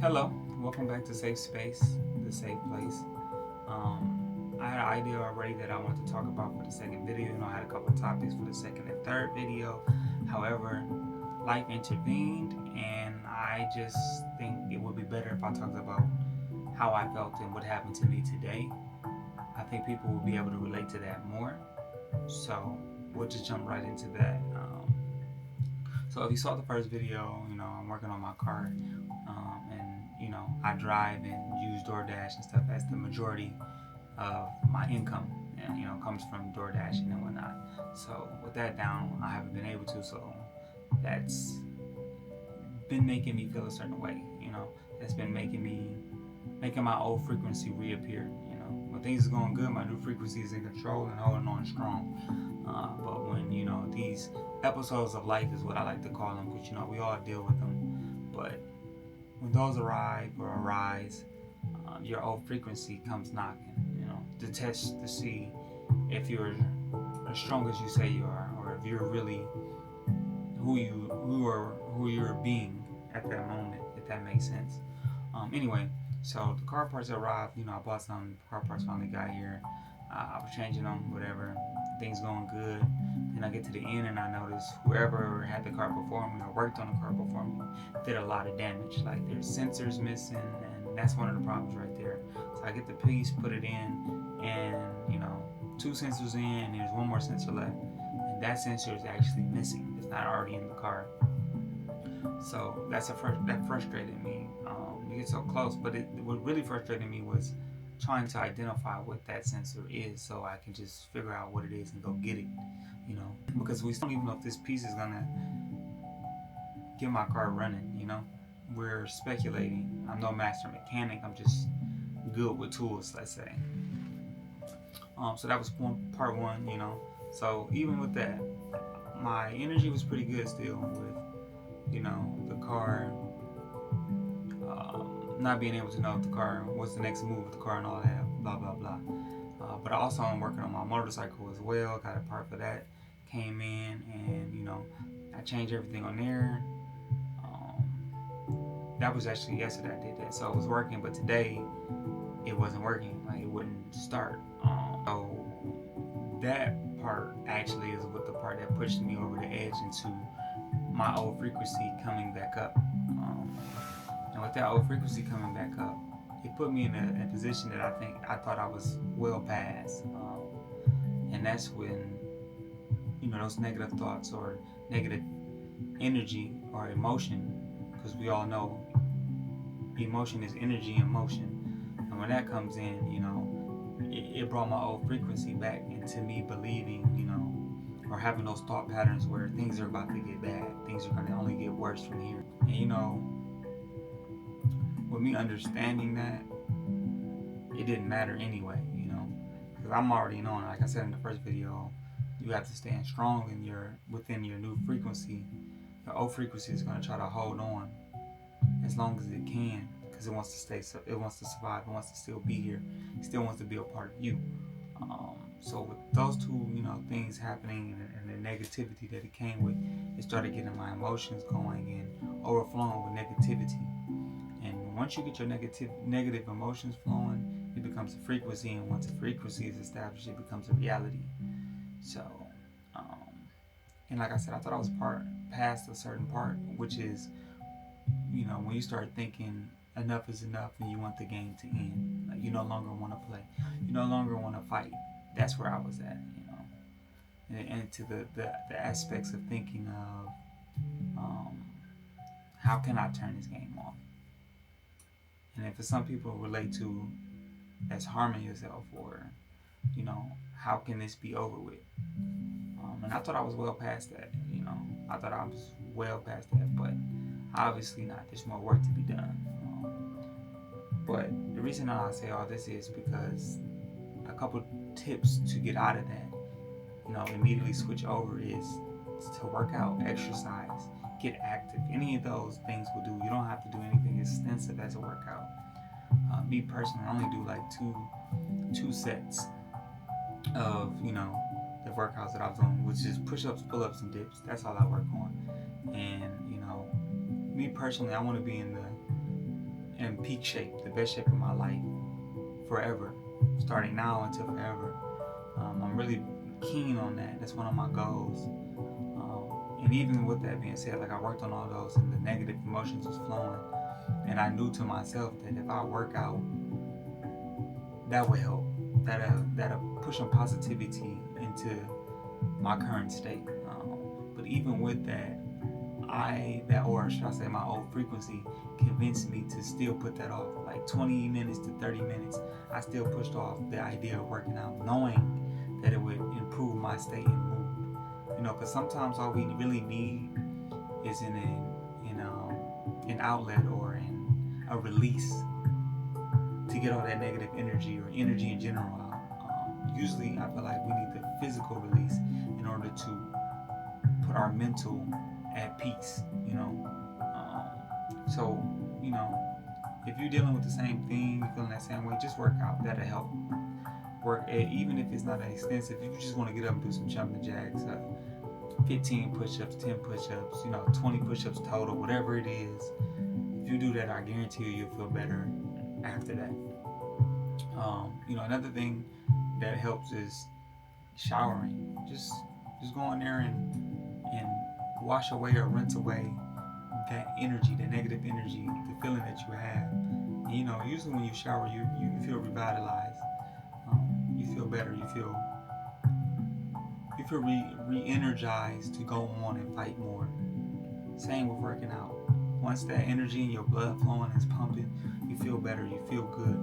Hello, welcome back to Safe Space, the safe place. I had an idea already that I wanted to talk about for the second video. I had a couple of topics for the second and third video. However, life intervened, and I just think it would be better if I talked about how I felt and what happened to me today. I think people will be able to relate to that more. So we'll just jump right into that. So if you saw the first video, I'm working on my car, and I drive and use DoorDash and stuff as the majority of my income, and comes from DoorDash and whatnot. So with that down, I haven't been able to. So that's been making me feel a certain way. That's been making my old frequency reappear. When things are going good, my new frequency is in control and holding on strong. But when these episodes of life is what I like to call them, because we all deal with them. But when those arrive or arise, your old frequency comes knocking. To test to see if you're as strong as you say you are, or if you're really who you're being at that moment. If that makes sense. Anyway, so the car parts arrived. I bought some car parts, finally got here. I was changing them, whatever. Things going good. Then I get to the end and I notice whoever had the car before me or worked on the car before me did a lot of damage. Like there's sensors missing, and that's one of the problems right there. So I get the piece, put it in, and 2 sensors in, and there's one more sensor left, and that sensor is actually missing. It's not already in the car. So that frustrated me. You get so close, but what really frustrated me was trying to identify what that sensor is, so I can just figure out what it is and go get it. Because we don't even know if this piece is gonna get my car running. We're speculating. I'm no master mechanic. I'm just good with tools, let's say. So that was part one. So even with that, my energy was pretty good still with the car, not being able to know if the car, what's the next move with the car and all that, blah blah blah. But I also am working on my motorcycle as well. Got a part for that, came in, and I changed everything on there. That was actually yesterday I did that, so it was working. But today it wasn't working. Like it wouldn't start. So that part actually is what the part that pushed me over the edge into my old frequency coming back up. And with that old frequency coming back up, it put me in a position that I thought I was well past. And that's when those negative thoughts or negative energy or emotion, because we all know emotion is energy in motion, and when that comes in, it brought my old frequency back into me believing, or having those thought patterns where things are about to get bad, things are going to only get worse from here. And with me understanding that, it didn't matter anyway, because I'm already knowing, like I said in the first video, you have to stand strong within your new frequency. The old frequency is going to try to hold on as long as it can, because it wants to stay, it wants to survive, it wants to still be here, it still wants to be a part of you. So with those two, things happening, and the negativity that it came with, it started getting my emotions going and overflowing with negativity. And once you get your negative emotions flowing, it becomes a frequency, and once a frequency is established, it becomes a reality. So, and like I said, I thought I was past a certain part, which is, when you start thinking enough is enough and you want the game to end, like you no longer want to play, you no longer want to fight. That's where I was at, and to the aspects of thinking of how can I turn this game off, and if for some people relate to as harming yourself, or how can this be over with, and I thought I was well past that. I thought I was well past that, but obviously not. There's more work to be done. But the reason I say all this is because a couple tips to get out of that, immediately switch over, is to work out, exercise, get active. Any of those things will do. You don't have to do anything extensive as a workout. Me personally, I only do like two sets of the workouts that I was doing, which is push-ups, pull-ups, and dips. That's all I work on. And me personally, I want to be in peak shape, the best shape of my life forever, starting now until forever. I'm really keen on that. That's one of my goals. And even with that being said, like I worked on all those and the negative emotions was flowing. And I knew to myself that if I work out, that would help. That'll push some positivity into my current state. But even with that, or should I say my old frequency convinced me to still put that off. Like 20 minutes to 30 minutes, I still pushed off the idea of working out, knowing that it would improve my state and mood. Because sometimes all we really need is an outlet or a release to get all that negative energy or energy in general out. Usually, I feel like we need the physical release in order to put our mental at peace. So if you're dealing with the same thing, you're feeling that same way, just work out. That'll help. Work, even if it's not extensive. If you just want to get up and do some jumping jacks, 15 push-ups, 10 push-ups, 20 push-ups total, whatever it is. If you do that, I guarantee you'll feel better after that. Another thing that helps is showering. Just go in there and wash away or rinse away that energy, the negative energy, the feeling that you have. And, usually when you shower, you feel revitalized. You feel better. You feel re-energized to go on and fight more. Same with working out. Once that energy in your blood flowing is pumping, you feel better. You feel good.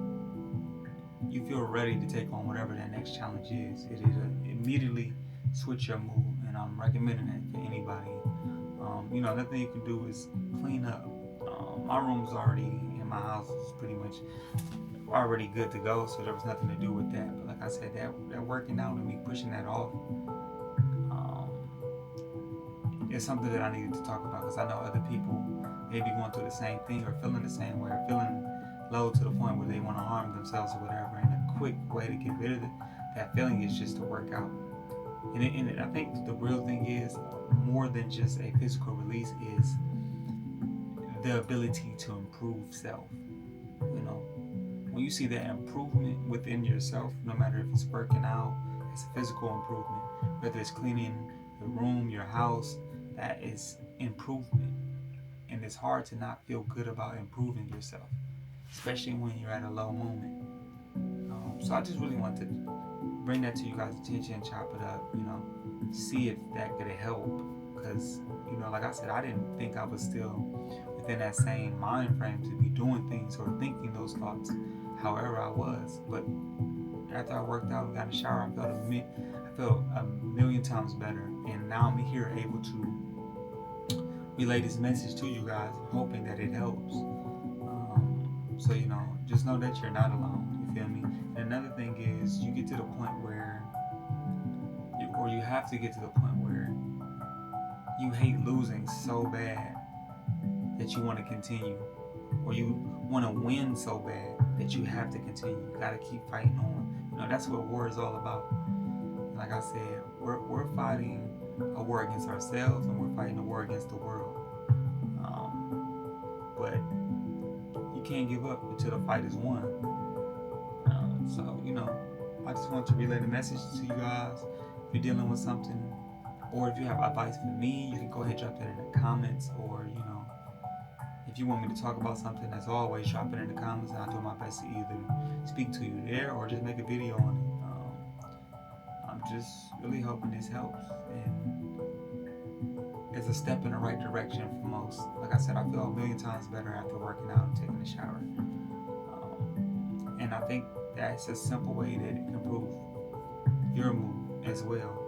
You feel ready to take on whatever that next challenge is. It'll immediately switch your mood, and I'm recommending that for anybody. Another thing you can do is clean up. My room's already in my house is pretty much already good to go, so there was nothing to do with that. But like I said, that working out and me pushing that off, it's something that I needed to talk about, because I know other people may be going through the same thing or feeling the same way or feeling low to the point where they want to harm themselves or whatever. And a quick way to get rid of that feeling is just to work out. And I think the real thing is, more than just a physical release, is the ability to improve self. When you see that improvement within yourself, no matter if it's working out, it's a physical improvement, whether it's cleaning your room, your house, that is improvement. And it's hard to not feel good about improving yourself, especially when you're at a low moment. So I just really want to bring that to you guys' attention, chop it up, see if that could help. Because, like I said, I didn't think I was still within that same mind frame to be doing things or thinking those thoughts. However, I was. But after I worked out and got in the shower, I felt a million times better. And now I'm here able to relay this message to you guys, hoping that it helps. So, just know that you're not alone. You feel me? And another thing is, you get to the point where, or you have to get to the point where you hate losing so bad that you want to continue, or you want to win so bad that you have to continue. You got to keep fighting on. That's what war is all about. Like I said, we're fighting a war against ourselves, and we're fighting a war against the world. But you can't give up until the fight is won. So I just want to relay the message to you guys. If you're dealing with something, or if you have advice for me, you can go ahead and drop that in the comments. Or if you want me to talk about something, as always, drop it in the comments, and I'll do my best to either speak to you there or just make a video on it. I'm just really hoping this helps, and it's a step in the right direction for most. Like I said, I feel a million times better after working out and taking a shower. And I think that's a simple way that it can improve your mood as well.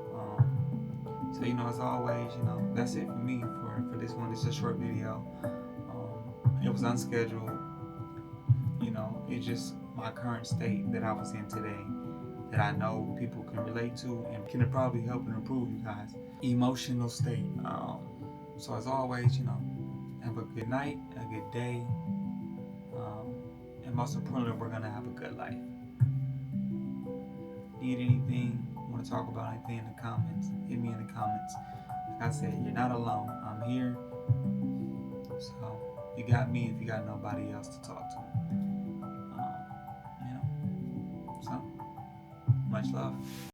So as always, that's it for me for this one. It's a short video. It was unscheduled. It's just my current state that I was in today, that I know people can relate to and can probably help and improve you guys' emotional state. So as always, have a good night, a good day, and most importantly, we're gonna have a good life. Need anything? Want to talk about anything in the comments? Hit me in the comments. Like I said, you're not alone. I'm here. So you got me if you got nobody else to talk to. Much love.